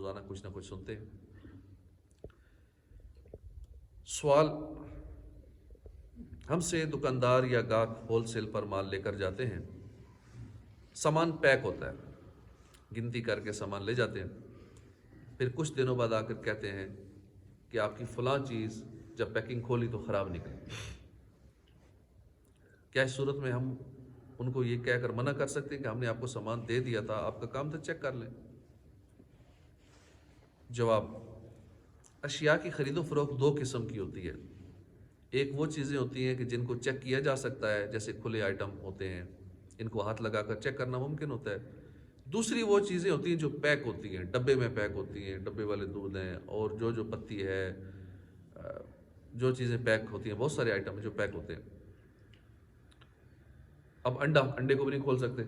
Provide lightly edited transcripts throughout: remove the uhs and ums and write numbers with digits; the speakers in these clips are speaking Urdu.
روزانہ کچھ نہ کچھ سنتے ہیں۔ سوال، ہم سے دکاندار یا گاہک ہول سیل پر مال لے کر جاتے ہیں، سامان پیک ہوتا ہے، گنتی کر کے سامان لے جاتے ہیں، پھر کچھ دنوں بعد آ کر کہتے ہیں کہ آپ کی فلاں چیز جب پیکنگ کھولی تو خراب نکلی۔ کیا اس صورت میں ہم ان کو یہ کہہ کر منع کر سکتے ہیں کہ ہم نے آپ کو سامان دے دیا تھا، آپ کا کام تھا چیک کر لیں؟ جواب، اشیاء کی خرید و فروخت دو قسم کی ہوتی ہے۔ ایک وہ چیزیں ہوتی ہیں کہ جن کو چیک کیا جا سکتا ہے، جیسے کھلے آئٹم ہوتے ہیں، ان کو ہاتھ لگا کر چیک کرنا ممکن ہوتا ہے۔ دوسری وہ چیزیں ہوتی ہیں جو پیک ہوتی ہیں، ڈبے میں پیک ہوتی ہیں، ڈبے والے دودھ ہیں، اور جو پتی ہے، جو چیزیں پیک ہوتی ہیں، بہت سارے آئٹم ہیں جو پیک ہوتے ہیں۔ اب انڈے کو بھی نہیں کھول سکتے،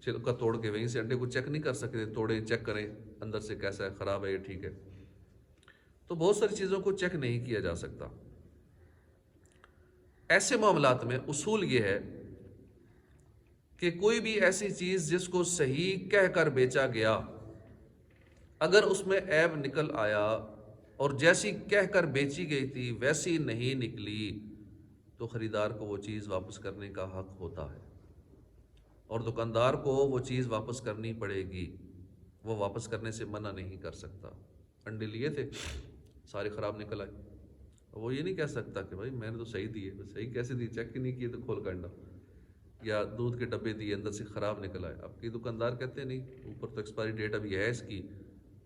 چھلکا توڑ کے وہیں سے انڈے کو چیک نہیں کر سکتے، توڑیں چیک کریں اندر سے کیسا ہے، خراب ہے یا ٹھیک ہے۔ تو بہت ساری چیزوں کو چیک نہیں کیا جا سکتا۔ ایسے معاملات میں اصول یہ ہے کہ کوئی بھی ایسی چیز جس کو صحیح کہہ کر بیچا گیا، اگر اس میں عیب نکل آیا اور جیسی کہہ کر بیچی گئی تھی ویسی نہیں نکلی، تو خریدار کو وہ چیز واپس کرنے کا حق ہوتا ہے، اور دکاندار کو وہ چیز واپس کرنی پڑے گی، وہ واپس کرنے سے منع نہیں کر سکتا۔ انڈے لیے تھے، سارے خراب نکل آئے، وہ یہ نہیں کہہ سکتا کہ بھائی میں نے تو صحیح دیے، صحیح کیسے دی، چیک ہی نہیں کیے تو کھول کا انڈا، یا دودھ کے ڈبے دیے اندر سے خراب نکل آئے۔ اب کی دکاندار کہتے ہیں نہیں، اوپر تو ایکسپائری ڈیٹ ابھی ہے اس کی،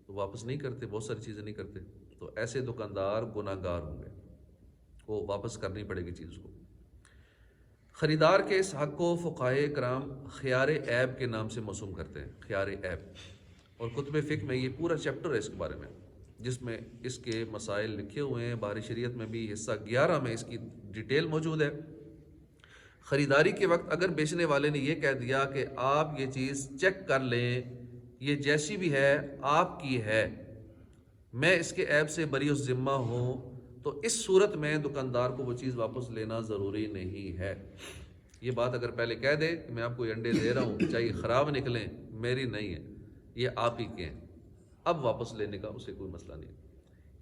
تو واپس نہیں کرتے، بہت ساری چیزیں نہیں کرتے، تو ایسے دکاندار گناہ گار ہوں گے، وہ واپس کرنی پڑے گی چیز کو۔ خریدار کے اس حق کو فقہائے کرام خیار عیب کے نام سے موسوم کرتے ہیں، خیار عیب، اور کتب فقہ میں یہ پورا چیپٹر ہے اس کے بارے میں، جس میں اس کے مسائل لکھے ہوئے ہیں۔ بحر شریعت میں بھی حصہ 11 میں اس کی ڈیٹیل موجود ہے۔ خریداری کے وقت اگر بیچنے والے نے یہ کہہ دیا کہ آپ یہ چیز چیک کر لیں، یہ جیسی بھی ہے آپ کی ہے، میں اس کے عیب سے بری الذمہ ہوں، تو اس صورت میں دکاندار کو وہ چیز واپس لینا ضروری نہیں ہے۔ یہ بات اگر پہلے کہہ دے کہ میں آپ کو یہ انڈے دے رہا ہوں، چاہے خراب نکلیں، میری نہیں ہے، یہ آپ ہی کے ہیں، اب واپس لینے کا اسے کوئی مسئلہ نہیں ہے۔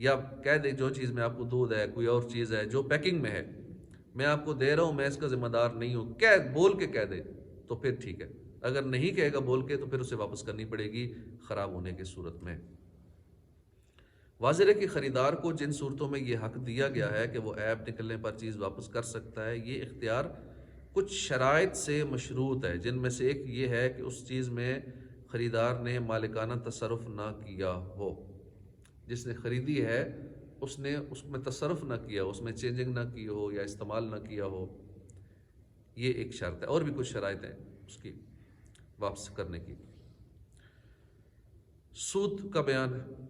یا کہہ دے جو چیز میں آپ کو دودھ ہے، کوئی اور چیز ہے جو پیکنگ میں ہے، میں آپ کو دے رہا ہوں، میں اس کا ذمہ دار نہیں ہوں، بول کے کہہ دے تو پھر ٹھیک ہے۔ اگر نہیں کہے گا بول کے تو پھر اسے واپس کرنی پڑے گی خراب ہونے کی صورت میں۔ واضح ہے کہ خریدار کو جن صورتوں میں یہ حق دیا گیا ہے کہ وہ عیب نکلنے پر چیز واپس کر سکتا ہے، یہ اختیار کچھ شرائط سے مشروط ہے، جن میں سے ایک یہ ہے کہ اس چیز میں خریدار نے مالکانہ تصرف نہ کیا ہو۔ جس نے خریدی ہے اس نے اس میں تصرف نہ کیا ہو، اس میں چینجنگ نہ کی ہو یا استعمال نہ کیا ہو، یہ ایک شرط ہے۔ اور بھی کچھ شرائط ہیں اس کی واپس کرنے کی۔ سود کا بیان ہے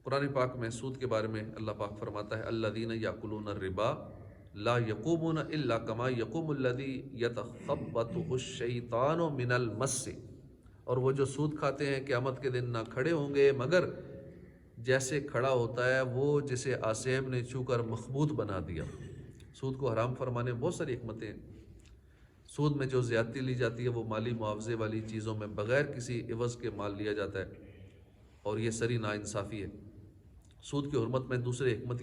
قرآن پاک میں۔ سود کے بارے میں اللہ پاک فرماتا ہے الذین یاکلون الربا لا یقومون الا کما یقوم الذی یتخبطہ الشیطان من المس، اور وہ جو سود کھاتے ہیں قیامت کے دن نہ کھڑے ہوں گے مگر جیسے کھڑا ہوتا ہے وہ جسے آسیب نے چھو کر مخبوط بنا دیا۔ سود کو حرام فرمانے میں بہت ساری حکمتیں ہیں۔ سود میں جو زیادتی لی جاتی ہے وہ مالی معاوضے والی چیزوں میں بغیر کسی عوض کے مال لیا جاتا ہے، اور یہ سری ناانصافی ہے۔ سود کی حرمت میں دوسری حکمت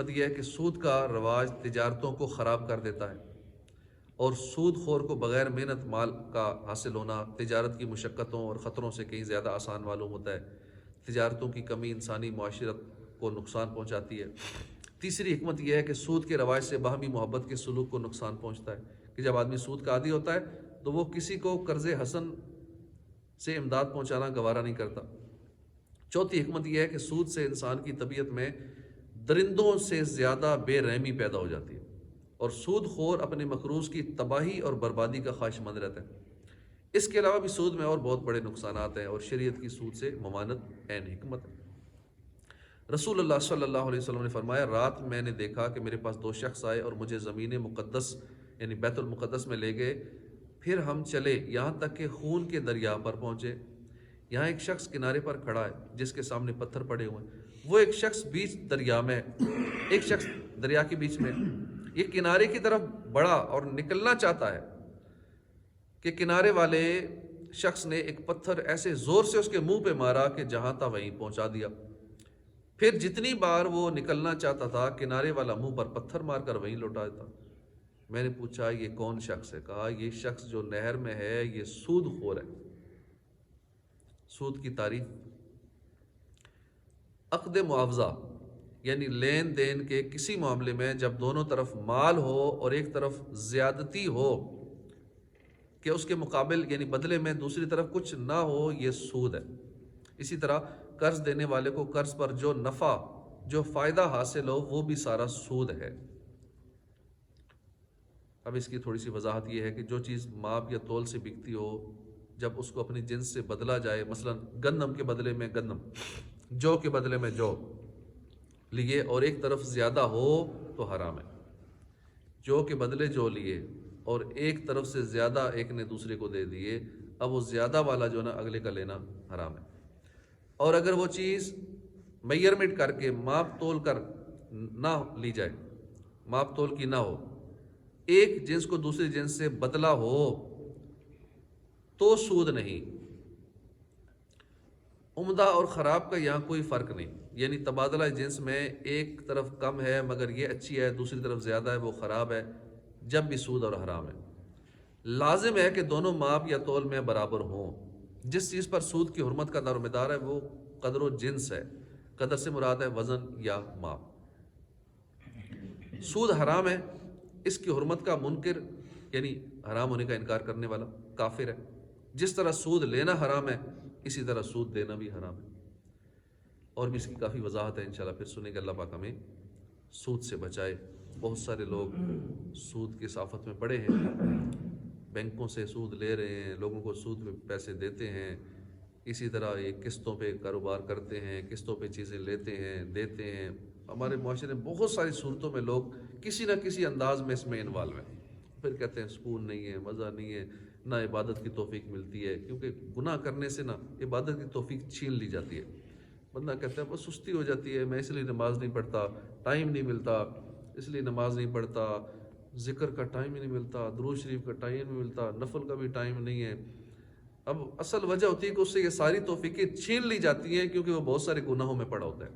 یہ ہے کہ سود کا رواج تجارتوں کو خراب کر دیتا ہے، اور سود خور کو بغیر محنت مال کا حاصل ہونا تجارت کی مشقتوں اور خطروں سے کہیں زیادہ آسان معلوم ہوتا ہے۔ تجارتوں کی کمی انسانی معاشرت کو نقصان پہنچاتی ہے۔ تیسری حکمت یہ ہے کہ سود کے رواج سے باہمی محبت کے سلوک کو نقصان پہنچتا ہے، کہ جب آدمی سود کا عادی ہوتا ہے تو وہ کسی کو قرض حسن سے امداد پہنچانا گوارا نہیں کرتا۔ چوتھی حکمت یہ ہے کہ سود سے انسان کی طبیعت میں درندوں سے زیادہ بے رحمی پیدا ہو جاتی ہے، اور سود خور اپنے مقروض کی تباہی اور بربادی کا خواہش مند رہتا ہے۔ اس کے علاوہ بھی سود میں اور بہت بڑے نقصانات ہیں، اور شریعت کی سود سے ممانعت عین حکمت ہے۔ رسول اللہ صلی اللہ علیہ وسلم نے فرمایا رات میں نے دیکھا کہ میرے پاس دو شخص آئے اور مجھے زمین مقدس یعنی بیت المقدس میں لے گئے، پھر ہم چلے یہاں تک کہ خون کے دریا پر پہنچے۔ یہاں ایک شخص کنارے پر کھڑا ہے جس کے سامنے پتھر پڑے ہوئے ہیں، وہ ایک شخص بیچ دریا میں، ایک شخص دریا کے بیچ میں، یہ کنارے کی طرف بڑھا اور نکلنا چاہتا ہے کہ کنارے والے شخص نے ایک پتھر ایسے زور سے اس کے منہ پہ مارا کہ جہاں تھا وہیں پہنچا دیا۔ پھر جتنی بار وہ نکلنا چاہتا تھا کنارے والا منہ پر پتھر مار کر وہیں لوٹا دیتا۔ میں نے پوچھا یہ کون شخص ہے؟ کہا یہ شخص جو نہر میں ہے یہ سود خور ہے۔ سود کی تعریف، عقد معاوضہ یعنی لین دین کے کسی معاملے میں جب دونوں طرف مال ہو اور ایک طرف زیادتی ہو کہ اس کے مقابل یعنی بدلے میں دوسری طرف کچھ نہ ہو، یہ سود ہے۔ اسی طرح قرض دینے والے کو قرض پر جو نفع جو فائدہ حاصل ہو وہ بھی سارا سود ہے۔ اب اس کی تھوڑی سی وضاحت یہ ہے کہ جو چیز ماپ یا تول سے بکتی ہو، جب اس کو اپنی جنس سے بدلا جائے، مثلا گندم کے بدلے میں گندم، جو کے بدلے میں جو لیے اور ایک طرف زیادہ ہو تو حرام ہے۔ جو کے بدلے جو لیے اور ایک طرف سے زیادہ ایک نے دوسرے کو دے دیے، اب وہ زیادہ والا جو نا اگلے کا لینا حرام ہے۔ اور اگر وہ چیز میئرمنٹ کر کے ماپ تول کر نہ لی جائے، ماپ تول کی نہ ہو، ایک جنس کو دوسری جنس سے بدلا ہو تو سود نہیں۔ عمدہ اور خراب کا یہاں کوئی فرق نہیں، یعنی تبادلہ جنس میں ایک طرف کم ہے مگر یہ اچھی ہے، دوسری طرف زیادہ ہے وہ خراب ہے، جب بھی سود اور حرام ہے۔ لازم ہے کہ دونوں ماپ یا تول میں برابر ہوں۔ جس چیز پر سود کی حرمت کا دار و مدار ہے وہ قدر و جنس ہے۔ قدر سے مراد ہے وزن یا ماپ۔ سود حرام ہے، اس کی حرمت کا منکر یعنی حرام ہونے کا انکار کرنے والا کافر ہے۔ جس طرح سود لینا حرام ہے اسی طرح سود دینا بھی حرام ہے۔ اور بھی اس کی کافی وضاحت ہے، انشاءاللہ پھر سنیں گے۔ اللہ پاک ہمیں سود سے بچائے۔ بہت سارے لوگ سود کی صافت میں پڑے ہیں، بینکوں سے سود لے رہے ہیں، لوگوں کو سود پہ پیسے دیتے ہیں، اسی طرح یہ قسطوں پہ کاروبار کرتے ہیں، قسطوں پہ چیزیں لیتے ہیں دیتے ہیں۔ ہمارے معاشرے میں بہت ساری صورتوں میں لوگ کسی نہ کسی انداز میں اس میں انوالو ہیں، پھر کہتے ہیں سکون نہیں ہے، مزہ نہیں ہے، نہ عبادت کی توفیق ملتی ہے، کیونکہ گناہ کرنے سے نہ عبادت کی توفیق چھین لی جاتی ہے۔ بندہ کہتا ہے بس سستی ہو جاتی ہے، میں اس لیے نماز نہیں پڑھتا، ٹائم نہیں ملتا، اس لیے نماز نہیں پڑھتا، ذکر کا ٹائم ہی نہیں ملتا، درود شریف کا ٹائم نہیں ملتا، نفل کا بھی ٹائم نہیں ہے۔ اب اصل وجہ ہوتی ہے کہ اس سے یہ ساری توفیقیں چھین لی جاتی ہیں کیونکہ وہ بہت سارے گناہوں میں پڑا ہوتا ہے۔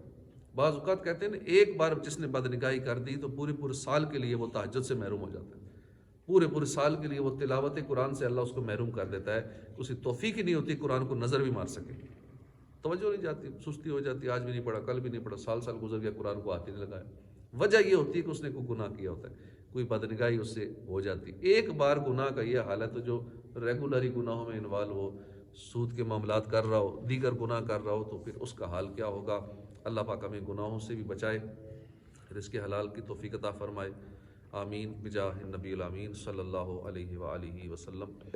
بعض اوقات کہتے ہیں نا ایک بار جس نے بدنگاہی کر دی تو پورے سال کے لیے وہ تہجد سے محروم ہو جاتا ہے، پورے سال کے لیے وہ تلاوت قرآن سے اللہ اس کو محروم کر دیتا ہے، اسے توفیق ہی نہیں ہوتی قرآن کو نظر بھی مار سکے، توجہ نہیں جاتی، سستی ہو جاتی، آج بھی نہیں پڑھا، کل بھی نہیں پڑھا، سال گزر گیا قرآن کو ہاتھ ہی نہیں لگایا۔ وجہ یہ ہوتی ہے کہ اس نے کوئی گناہ کیا ہوتا ہے، کوئی بدنگاہی اس سے ہو جاتی۔ ایک بار گناہ کا یہ حال ہے، تو جو ریگولری گناہوں میں انوالو ہو، سود کے معاملات کر رہا ہو، دیگر گناہ کر رہا ہو، تو پھر اس کا حال کیا ہوگا۔ اللہ پاک ہمیں گناہوں سے بھی بچائے، رزق حلال کی توفیق عطا فرمائے۔ آمین بجاہ النبی الامین صلی اللہ علیہ وآلہ وسلم۔